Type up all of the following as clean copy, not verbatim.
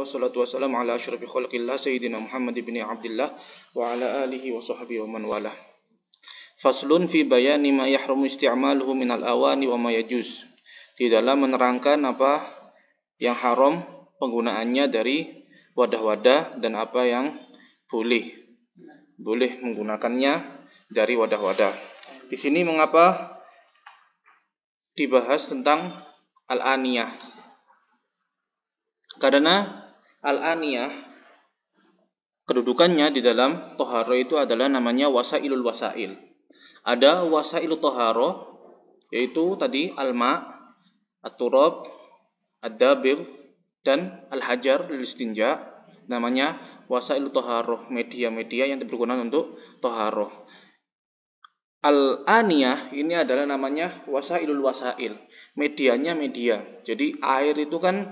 wassalatu wassalamu ala asyrafil khalqillah sayyidina Muhammad ibn Abdullah wa ala alihi wa sahbihi wa man walah. Faslun fi bayani ma yahrumu isti'maluhu minal awani wa ma yajuz. Di dalam menerangkan apa yang haram penggunaannya dari wadah-wadah dan apa yang boleh menggunakannya dari wadah-wadah. Di sini mengapa dibahas tentang al-aniyah? Karena al-aniyah kedudukannya di dalam toharo itu adalah namanya wasailul wasail. Ada wasailu toharo, yaitu tadi al-ma, at-turab, ad-dabir, dan al-hajar lil-istinja. Namanya wasailu toharo, media-media yang dipergunakan untuk toharo. Al-aniyah ini adalah namanya wasailul wasail. Medianya media. Jadi air itu kan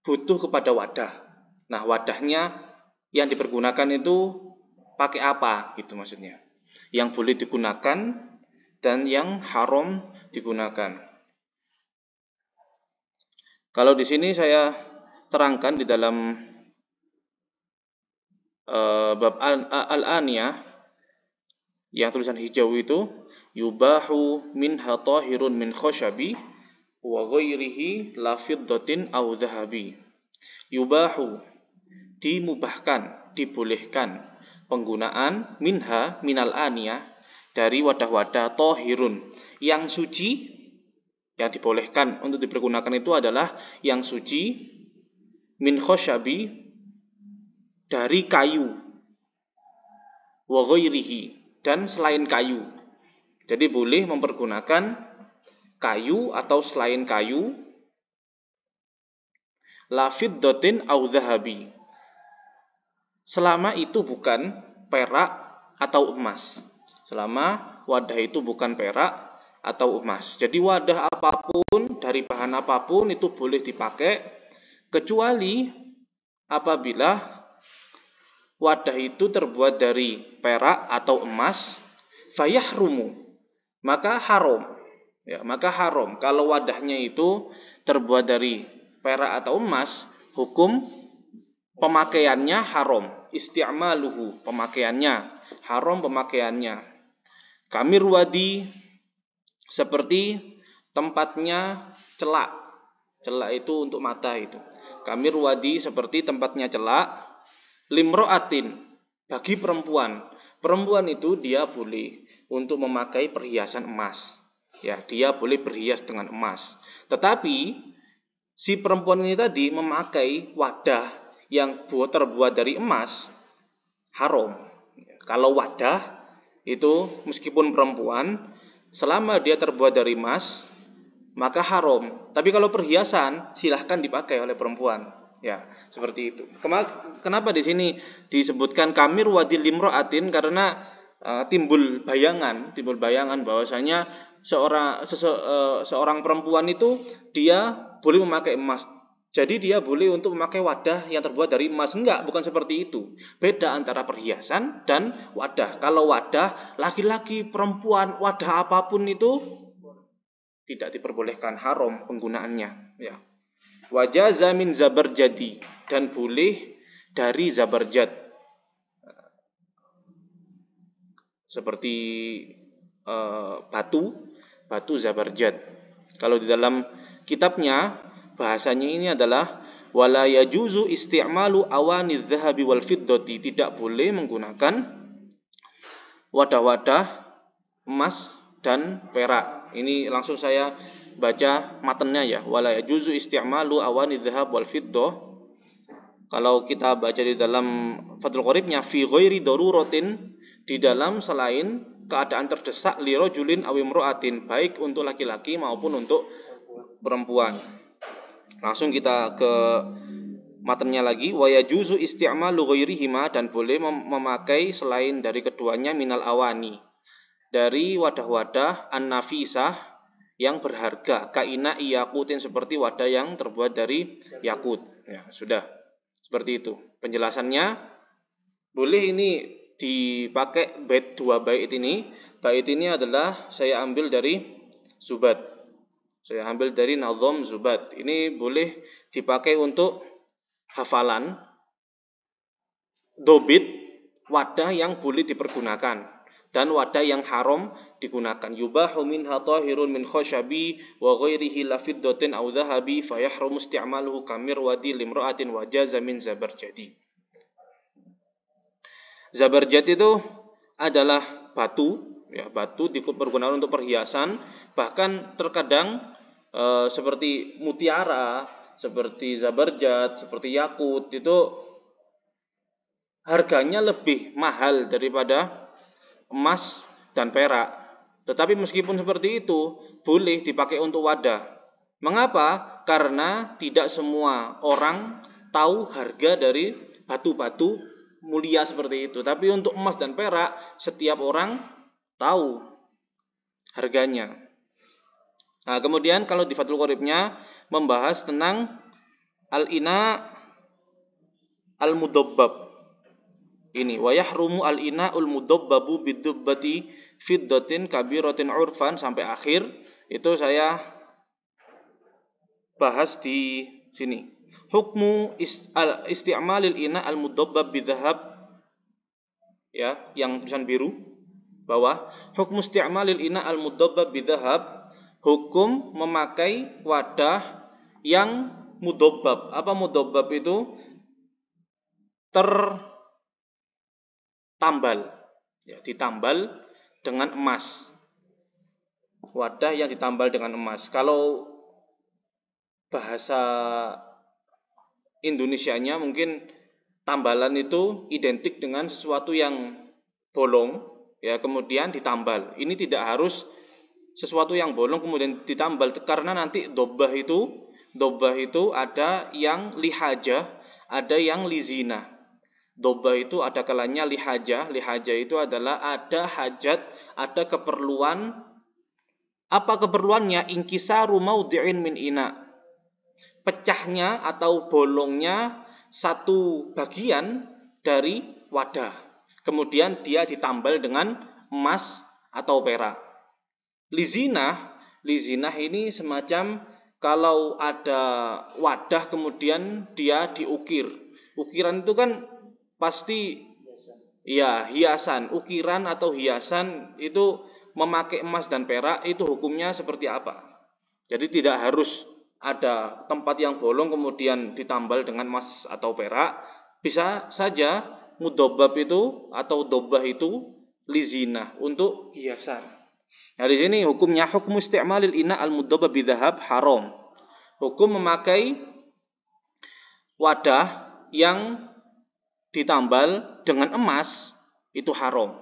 butuh kepada wadah. Nah, wadahnya yang dipergunakan itu pakai apa gitu maksudnya. Yang boleh digunakan dan yang haram digunakan. Kalau di sini saya terangkan di dalam bab al-aniyah yang tulisan hijau itu, yubahu minha tahirun min khashabi wa ghairihi la fiddatin aw dhahabi. Yubahu, dimubahkan, dibolehkan penggunaan minha minal aniyah dari wadah-wadah tahirun yang suci. Yang dibolehkan untuk dipergunakan itu adalah yang suci, min khashabi, dari kayu, wa ghairihi, dan selain kayu. Jadi boleh mempergunakan kayu atau selain kayu, la fiddatin aw dhahabi, selama itu bukan perak atau emas. Selama wadah itu bukan perak atau emas. Jadi wadah apapun dari bahan apapun itu boleh dipakai, kecuali apabila wadah itu terbuat dari perak atau emas, fayahrumu, maka haram. Ya, maka haram. Kalau wadahnya itu terbuat dari perak atau emas, hukum pemakaiannya haram. Isti'maluhu, pemakaiannya haram, pemakaiannya. Kamir wadi, seperti tempatnya celak. Celak itu untuk mata itu. Kamir wadi, seperti tempatnya celak. Limro'atin, bagi perempuan. Perempuan itu dia boleh untuk memakai perhiasan emas. Ya, dia boleh berhias dengan emas. Tetapi si perempuan ini tadi memakai wadah yang terbuat dari emas, haram. Kalau wadah itu meskipun perempuan, selama dia terbuat dari emas, maka haram. Tapi kalau perhiasan silahkan dipakai oleh perempuan. Ya, seperti itu. Kenapa di sini disebutkan kamir wadi limro'atin? Karena timbul bayangan bahwasanya seorang perempuan itu dia boleh memakai emas. Jadi dia boleh untuk memakai wadah yang terbuat dari emas. Enggak, bukan seperti itu. Beda antara perhiasan dan wadah. Kalau wadah laki-laki, perempuan, wadah apapun itu tidak diperbolehkan, haram penggunaannya, ya. Wajaza min zabarjadi, dan boleh dari zabarjad. Seperti batu zabarjad. Kalau di dalam kitabnya bahasanya ini adalah wala yajuzu isti'malu awaniz zahabi wal fiddati, tidak boleh menggunakan wadah-wadah emas dan perak. Ini langsung saya baca matanya ya, wala yajuzu isti'malu awaniz zahab wal fiddah. Kalau kita baca di dalam Fathul Qoribnya, fi ghairi daruratin, di dalam selain keadaan terdesak, li rajulin aw imra'atin, baik untuk laki-laki maupun untuk perempuan. Langsung kita ke matanya lagi, wa yajuzu isti'malu ghairihima, dan boleh memakai selain dari keduanya, minal awani, dari wadah-wadah an-nafisah yang berharga, kaina yakutin, seperti wadah yang terbuat dari yakut. Ya, sudah. Seperti itu penjelasannya. Boleh ini dipakai bait, dua bait ini. Bait ini adalah saya ambil dari Zubat. Saya ambil dari Nazom Zubat. Ini boleh dipakai untuk hafalan dobit wadah yang boleh dipergunakan dan wadah yang haram digunakan. Yubahu minha tahirun min khashabi wa ghairihi la fiddatin aw dhahabi fa yahrumu isti'maluhu kamirwadi limra'atin wa jaza min zabarjadi. Zabarjad itu adalah batu, ya, batu dipergunakan untuk perhiasan, bahkan terkadang seperti mutiara, seperti zabarjad, seperti yakut itu harganya lebih mahal daripada emas dan perak. Tetapi meskipun seperti itu, boleh dipakai untuk wadah. Mengapa? Karena tidak semua orang tahu harga dari batu-batu mulia seperti itu. Tapi untuk emas dan perak, setiap orang tahu harganya. Nah, kemudian kalau di Fathul Qoribnya membahas tentang al-ina al-mudabbab. Ini wa yahrumu al-ina'ul mudabbabu bidubbati fiddatin kabiratin urfan sampai akhir. Itu saya bahas di sini. Hukmu isti'malil ina al-mudabbab bidhahab, ya, yang tulisan biru bawah. Hukmu isti'malil ina al-mudabbab bidhahab, hukum memakai wadah yang mudabbab. Apa mudabbab itu? Tambal, ya, ditambal dengan emas. Wadah yang ditambal dengan emas. Kalau bahasa Indonesianya mungkin tambalan itu identik dengan sesuatu yang bolong, ya, kemudian ditambal. Ini tidak harus sesuatu yang bolong kemudian ditambal, karena nanti dobbah itu ada yang lihajah, ada yang lizina. Dobbah itu ada kalanya lihajah. Lihajah itu adalah ada hajat, ada keperluan. Apa keperluannya? Inkisaru maudhi'in min ina. Pecahnya atau bolongnya satu bagian dari wadah. Kemudian dia ditambal dengan emas atau perak. Lizinah ini semacam kalau ada wadah kemudian dia diukir. Ukiran itu kan pasti, ya, hiasan, ukiran atau hiasan itu memakai emas dan perak, itu hukumnya seperti apa? Jadi tidak harus ada tempat yang bolong kemudian ditambal dengan emas atau perak. Bisa saja mudabbab itu atau dobbah itu lizinah, untuk hiasan. Nah, di sini hukumnya hukum isti'malil ina al-mudabbab bidhahab haram. Hukum memakai wadah yang ditambal dengan emas itu haram.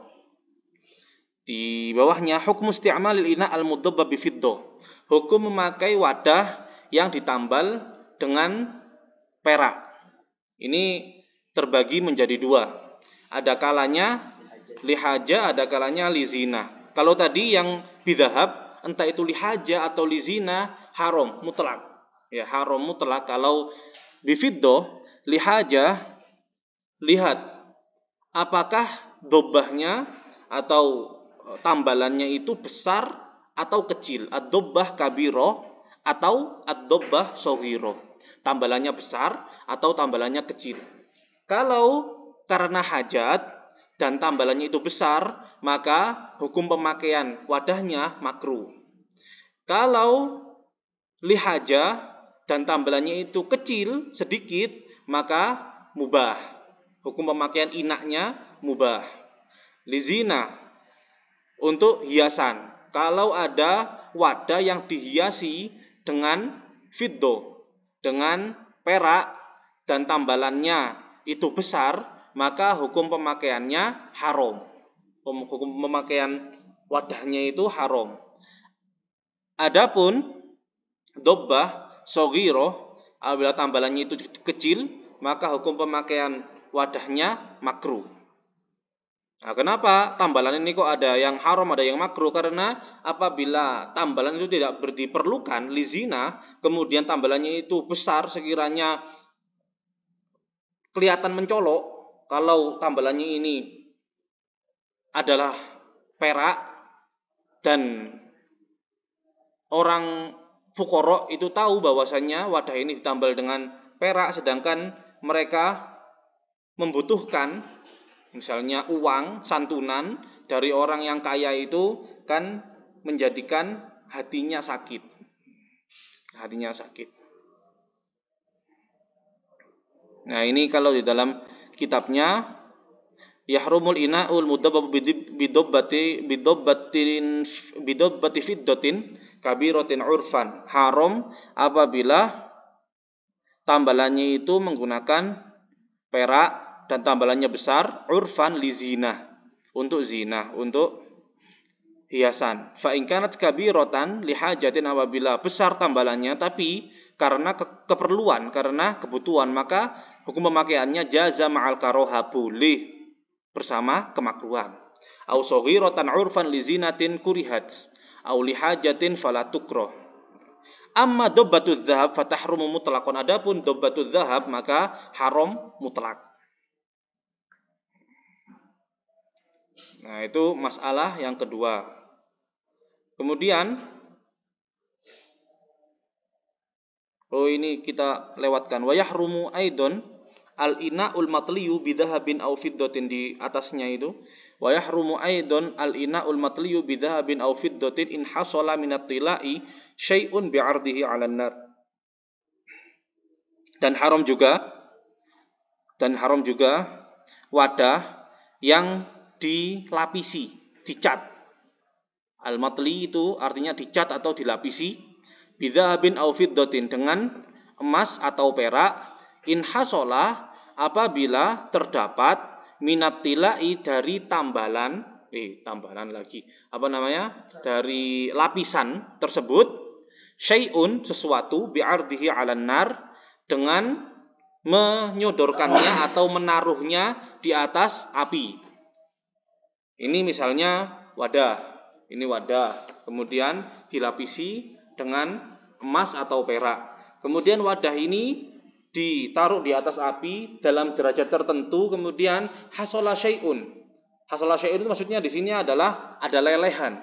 Di bawahnya hukum isti'malil ina al-mudabbab bifiddah. Hukum memakai wadah yang ditambal dengan perak. Ini terbagi menjadi dua. Ada kalanya lihaja, ada kalanya lizina. Kalau tadi yang bidhahab, entah itu lihaja atau lizina, haram mutlak. Ya, haram mutlak. Kalau bifiddah, lihaja, lihat apakah dobbahnya atau tambalannya itu besar atau kecil. Ad-dobbah kabiro atau ad-dobbah soghiro. Tambalannya besar atau tambalannya kecil. Kalau karena hajat dan tambalannya itu besar, maka hukum pemakaian wadahnya makruh. Kalau lihaja dan tambalannya itu kecil, sedikit, maka mubah. Hukum pemakaian inaknya mubah. Lizina, untuk hiasan. Kalau ada wadah yang dihiasi dengan fiddo, dengan perak, dan tambalannya itu besar, maka hukum pemakaiannya haram. Hukum pemakaian wadahnya itu haram. Adapun dobbah soghiro, apabila tambalannya itu kecil, maka hukum pemakaian wadahnya makruh. Nah, kenapa tambalan ini kok ada yang haram, ada yang makruh? Karena apabila tambalan itu tidak diperlukan, lizina, kemudian tambalannya itu besar, sekiranya kelihatan mencolok, kalau tambalannya ini adalah perak dan orang fuqara itu tahu bahwasannya wadah ini ditambal dengan perak, sedangkan mereka membutuhkan misalnya uang, santunan dari orang yang kaya itu kan menjadikan hatinya sakit. Hatinya sakit. Nah, ini kalau di dalam kitabnya yahrumul ina'ul mudabbab bidobbati fiddatin kabiratin urfan. Haram apabila tambalannya itu menggunakan perak dan tambalannya besar, urfan li zina, untuk zina, untuk hiasan. Fa in kanat kabiratan li hajatin, apabila besar tambalannya tapi karena keperluan, karena kebutuhan, maka hukum pemakaiannya jaza ma'al karoha, boleh bersama kemakruhan. Au saghiratan urfan li zinatin kurihat, au li hajatin fala tukroh. Amma dobbatuz zahab fatahrumu mutlaqan. Adapun dobbatuz zahab maka haram mutlak. Nah, itu masalah yang kedua. Kemudian ini kita lewatkan. Wa yahrumu aidon al-ina'ul matliyu bidhahabin aw fiddatin, di atasnya itu. Wa yahrumu aidon al-ina'ul matliyu bidhahabin aw fiddatin in hasala minat tila'i syai'un bi'ardihi 'alan nar. Dan haram juga wadah yang dilapisi, dicat. Al-matli itu artinya dicat atau dilapisi, bidhahabin aw fiddatin, dengan emas atau perak, in hasola, apabila terdapat minat tilai, dari dari lapisan tersebut, syai'un, sesuatu, bi'ardihi 'alan nar, dengan menyodorkannya atau menaruhnya di atas api. Ini misalnya wadah, ini wadah, kemudian dilapisi dengan emas atau perak. Kemudian wadah ini ditaruh di atas api dalam derajat tertentu, kemudian hasola syai'un. Hasola syai'un itu maksudnya di sini adalah ada lelehan.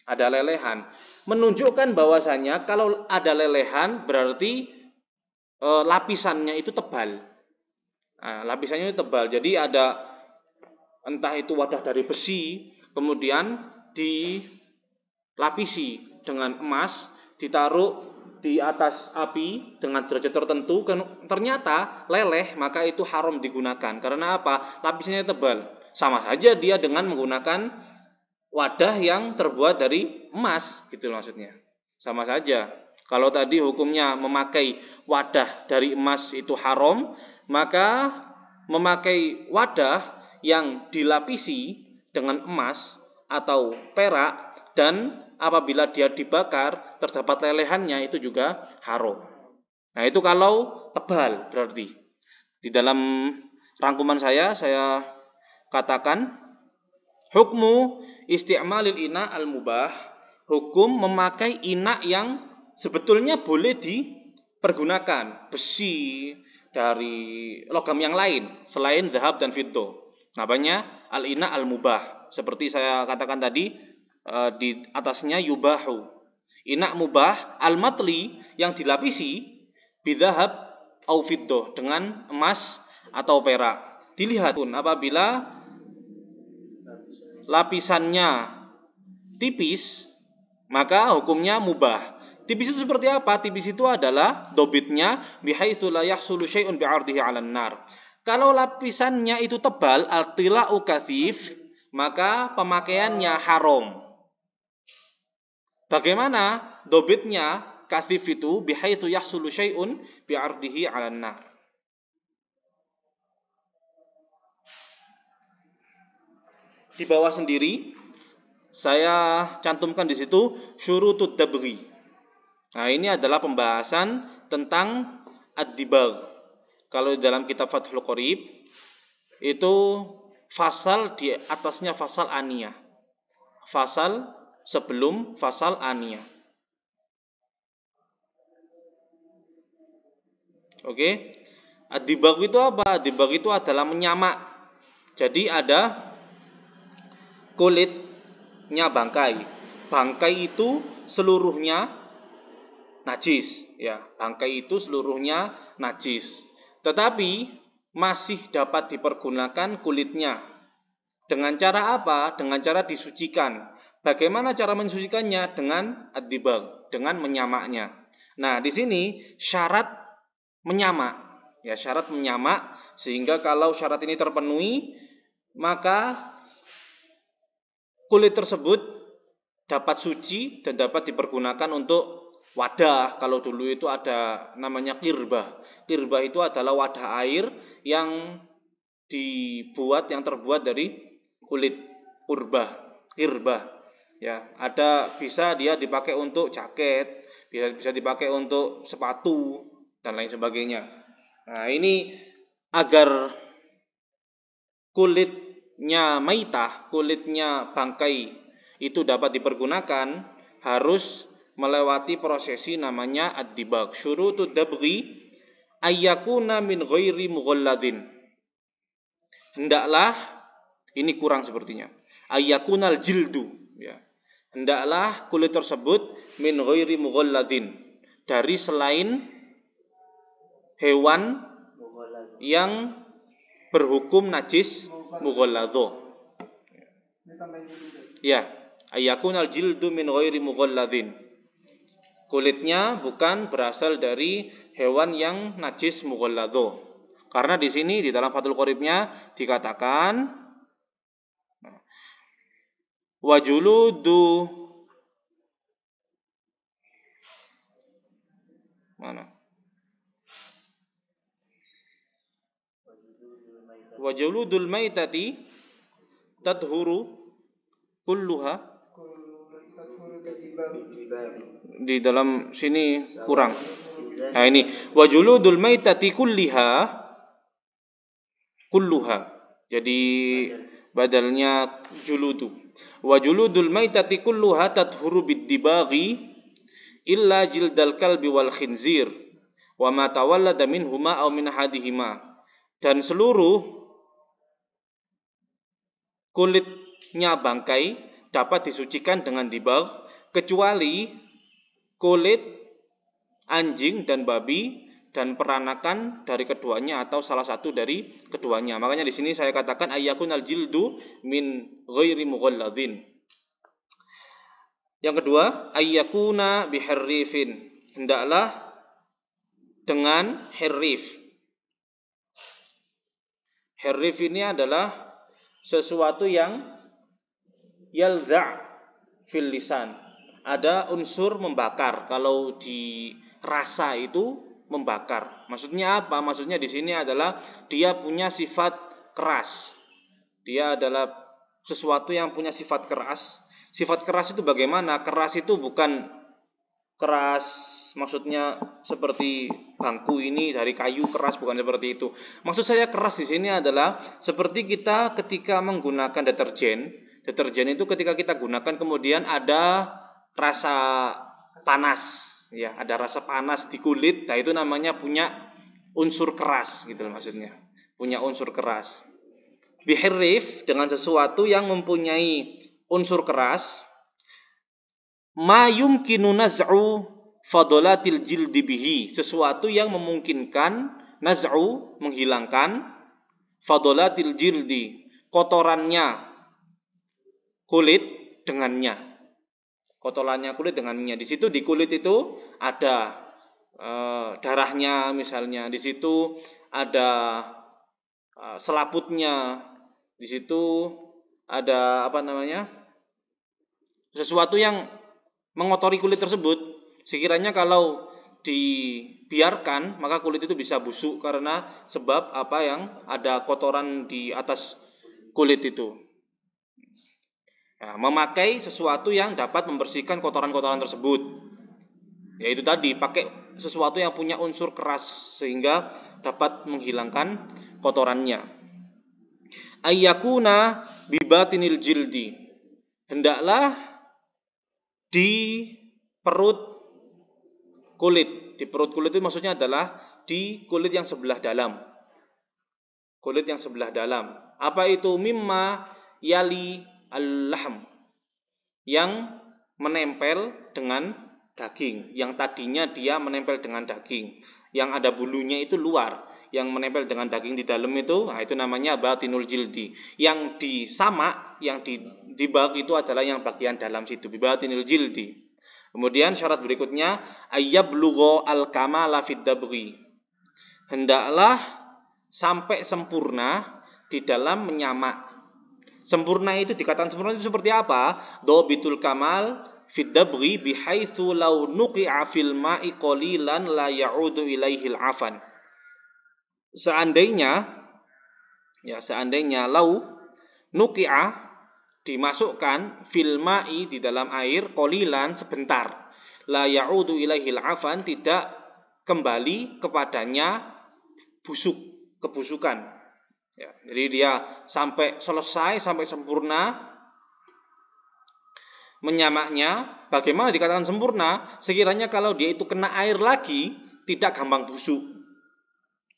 Ada lelehan. Menunjukkan bahwasanya kalau ada lelehan berarti lapisannya itu tebal. Nah, lapisannya itu tebal. Jadi ada, entah itu wadah dari besi, kemudian dilapisi dengan emas, ditaruh di atas api dengan derajat tertentu, ternyata leleh, maka itu haram digunakan. Karena apa? Lapisannya tebal. Sama saja dia dengan menggunakan wadah yang terbuat dari emas, gitu maksudnya. Sama saja. Kalau tadi hukumnya memakai wadah dari emas itu haram, maka memakai wadah yang dilapisi dengan emas atau perak dan apabila dia dibakar terdapat lelehannya, itu juga haram. Nah, itu kalau tebal berarti. Di dalam rangkuman saya katakan hukmu isti'malil ina al-mubah, hukum memakai ina yang sebetulnya boleh dipergunakan, besi, dari logam yang lain selain zahab dan fiddah. Namanya al-ina al-mubah. Seperti saya katakan tadi, di atasnya yubahu. Ina mubah al-matli yang dilapisi bidhahab au fiddah, dengan emas atau perak. Dilihat pun apabila lapisannya tipis, maka hukumnya mubah. Tipis itu seperti apa? Tipis itu adalah dobitnya bihaitsu la yahsulu syai'un bi'ardihi 'alan nar. Kalau lapisannya itu tebal, al-tila'u kathif, maka pemakaiannya haram. Bagaimana dobitnya kathif itu? Bihaitsu yahsulu syai'un bi'ardihi 'alan nar. Di bawah sendiri saya cantumkan di situ syurutud dabghi. Nah, ini adalah pembahasan tentang ad-dibagh. Kalau di dalam kitab Fathul Qorib itu fasal di atasnya fasal aniyah. Fasal sebelum fasal aniyah. Oke. Ad-dibagh itu apa? Ad-dibagh itu adalah menyamak. Jadi ada kulitnya bangkai. Bangkai itu seluruhnya najis, ya. Bangkai itu seluruhnya najis. Tetapi masih dapat dipergunakan kulitnya. Dengan cara apa? Dengan cara disucikan. Bagaimana cara mensucikannya? Dengan ad-dibagh, dengan menyamaknya. Nah, di sini syarat menyamak. Ya, syarat menyamak, sehingga kalau syarat ini terpenuhi, maka kulit tersebut dapat suci dan dapat dipergunakan untuk wadah. Kalau dulu itu ada namanya qirbah. Qirbah itu adalah wadah air yang terbuat dari kulit qirbah. Ya, bisa dia dipakai untuk jaket, bisa dipakai untuk sepatu dan lain sebagainya. Nah, ini agar kulitnya maitah, kulitnya bangkai itu dapat dipergunakan, harus melewati prosesi namanya ad-dibagh. Syurutud dabghi ayyakuna min ghairi mughalladin. Hendaklah, ini kurang sepertinya, ayyakunal jildu, ya. Hendaklah kulit tersebut min ghairi mughalladin, dari selain hewan yang berhukum najis mughalladho. Ya, ayyakunal jildu min ghairi mughalladin. Kulitnya bukan berasal dari hewan yang najis mughalladho. Karena di sini di dalam Fathul Qoribnya dikatakan wajuludu mana? Wajuludul maitati tadhuru kulluha. Di dalam sini kurang. Nah, ini wajuludul maitati kulluha. Jadi badalnya juludu. Wajuludul maitati kulluha tadhuru bid-dibaghi illa jildal kalbi wal khinzir wa ma tawallada minhuma aw min hadihima. Dan seluruh kulitnya bangkai dapat disucikan dengan dibagh, kecuali kulit anjing dan babi dan peranakan dari keduanya atau salah satu dari keduanya. Makanya di sini saya katakan ayyakunal jildu min ghairi mughalladhin. Yang kedua, ayyakuna biharrifin. Hendaklah dengan harrif. Harrif ini adalah sesuatu yang yalza' fil lisan. Ada unsur membakar. Kalau dirasa itu membakar. Maksudnya apa? Maksudnya di sini adalah dia punya sifat keras. Dia adalah sesuatu yang punya sifat keras. Sifat keras itu bagaimana? Keras itu bukan keras maksudnya seperti bangku ini dari kayu keras, bukan seperti itu. Maksud saya keras di sini adalah seperti kita ketika menggunakan deterjen. Deterjen itu ketika kita gunakan kemudian ada rasa panas. Ya, ada rasa panas di kulit, nah itu namanya punya unsur keras gitu maksudnya. Punya unsur keras. Bihirrif dengan sesuatu yang mempunyai unsur keras, ma yumkinu naz'u fadolatil jildi bihi, sesuatu yang memungkinkan naz'u menghilangkan fadolatil jildi, kotorannya kulit dengannya. Kotorannya kulit dengannya. Di situ di kulit itu ada darahnya misalnya, di situ ada selaputnya, di situ ada sesuatu yang mengotori kulit tersebut. Sekiranya kalau dibiarkan maka kulit itu bisa busuk karena sebab ada kotoran di atas kulit itu. Nah, memakai sesuatu yang dapat membersihkan kotoran-kotoran tersebut. Yaitu tadi pakai sesuatu yang punya unsur keras sehingga dapat menghilangkan kotorannya. Ayyakuna bibatinil jildi. Hendaklah di perut kulit. Di perut kulit itu maksudnya adalah di kulit yang sebelah dalam. Kulit yang sebelah dalam. Apa itu? Mimma yali al-lahm, yang menempel dengan daging, yang tadinya dia menempel dengan daging, yang ada bulunya itu luar, yang menempel dengan daging di dalam itu, nah itu namanya batinul jildi. Yang disamak, yang dibak itu adalah yang bagian dalam situ, batinul jildi. Kemudian syarat berikutnya ayyablugha al-kamala fid dabghi. Hendaklah sampai sempurna di dalam menyamak. Sempurna itu, dikatakan sempurna itu seperti apa? Dhabitul kamal fid dabghi bihaitsu law nuqi'a fil ma'i qalilan la ya'udu ilaihil afan. Seandainya lau nuqi'a dimasukkan fil ma'i di dalam air qalilan sebentar, la ya'udu ilaihil afan tidak kembali kepadanya kebusukan. Ya, jadi dia sampai selesai, sampai sempurna menyamaknya. Bagaimana dikatakan sempurna? Sekiranya kalau dia itu kena air lagi tidak gampang busuk.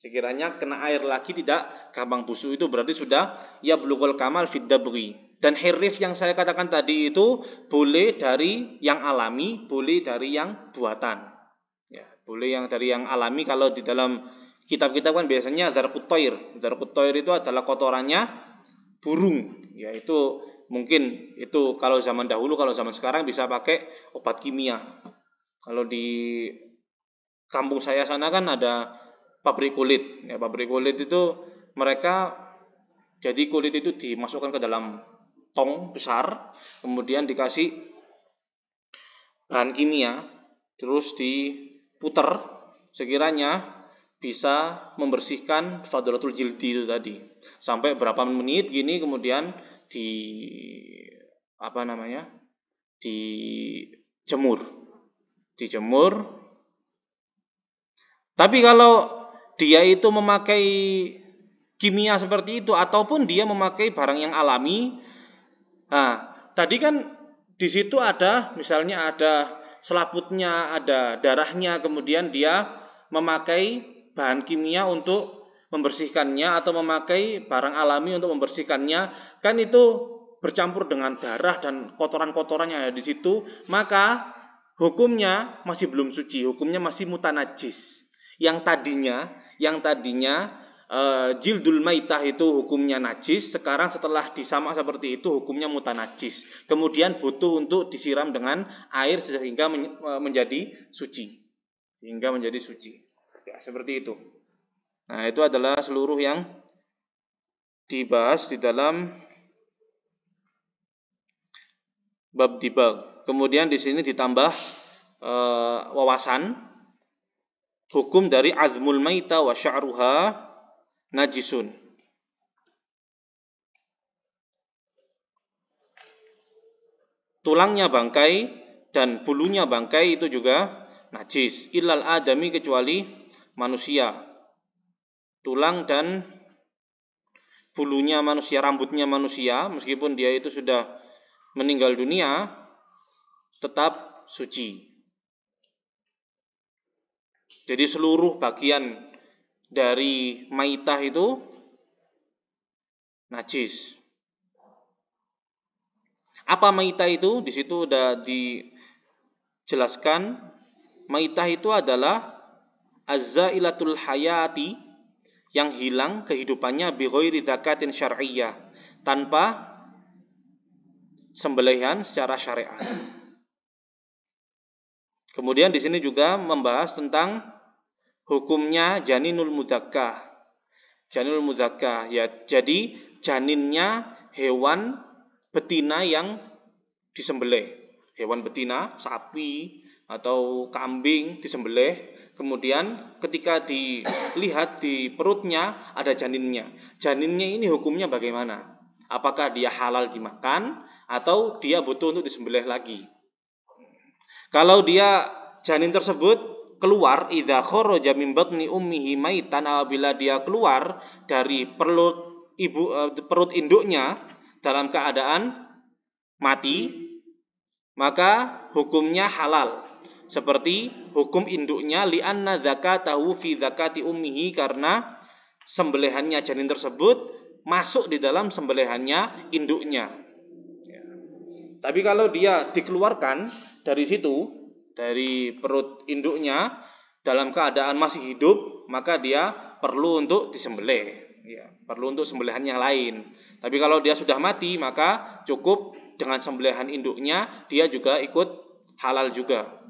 Sekiranya kena air lagi tidak gampang busuk, itu berarti sudah ya bulughul kamal fid dabghi. Dan hirif yang saya katakan tadi itu boleh dari yang alami, boleh dari yang buatan. Ya, boleh yang dari yang alami. Kalau di dalam kitab-kitab kan biasanya dzarqut thair. Dzarqut thair itu adalah kotorannya burung. Ya, itu mungkin itu kalau zaman dahulu, kalau zaman sekarang bisa pakai obat kimia. Kalau di kampung saya sana kan ada pabrik kulit. Ya, pabrik kulit itu mereka jadi kulit itu dimasukkan ke dalam tong besar, kemudian dikasih bahan kimia, terus diputer sekiranya bisa membersihkan fadratul jildi itu tadi. Sampai berapa menit gini, kemudian dijemur. Tapi kalau dia itu memakai kimia seperti itu ataupun dia memakai barang yang alami, nah, tadi kan di situ ada misalnya ada selaputnya, ada darahnya, kemudian dia memakai bahan kimia untuk membersihkannya atau memakai barang alami untuk membersihkannya, kan itu bercampur dengan darah dan kotoran-kotoran yang ada di situ, maka hukumnya masih belum suci, hukumnya masih mutanajis. Yang tadinya jildul maitah itu hukumnya najis, sekarang setelah disamak seperti itu hukumnya mutanajis. Kemudian butuh untuk disiram dengan air sehingga menjadi suci. Ya, seperti itu. Nah, itu adalah seluruh yang dibahas di dalam bab dibag. Kemudian di sini ditambah wawasan hukum dari azmul maita wa sya'ruha najisun. Tulangnya bangkai dan bulunya bangkai itu juga najis. Illal adami, kecuali manusia. Tulang dan bulunya manusia, rambutnya manusia, meskipun dia itu sudah meninggal dunia, tetap suci. Jadi seluruh bagian dari maitah itu najis. Apa maitah itu? Di situ sudah dijelaskan. Maitah itu adalah azzailatul hayati, yang hilang kehidupannya bi ghairi zakatin syar'iyyah, tanpa sembelihan secara syariat. Kemudian di sini juga membahas tentang hukumnya janinul mudzakkah. Janinul mudzakkah, ya, jadi janinnya hewan betina yang disembelih. Hewan betina, sapi atau kambing disembelih, kemudian ketika dilihat di perutnya ada janinnya. Janinnya ini hukumnya bagaimana? Apakah dia halal dimakan atau dia butuh untuk disembelih lagi? Kalau dia janin tersebut keluar, idza kharaja min batni ummihi maitan, apabila dia keluar dari perut induknya dalam keadaan mati, maka hukumnya halal. Seperti hukum induknya, li'anna zakatahu fi zakati ummihi, karena sembelihannya janin tersebut masuk di dalam sembelihannya induknya. Ya. Tapi kalau dia dikeluarkan dari situ, dari perut induknya dalam keadaan masih hidup, maka dia perlu untuk disembelih. Ya, perlu untuk sembelihan yang lain. Tapi kalau dia sudah mati, maka cukup dengan sembelihan induknya, dia juga ikut halal juga.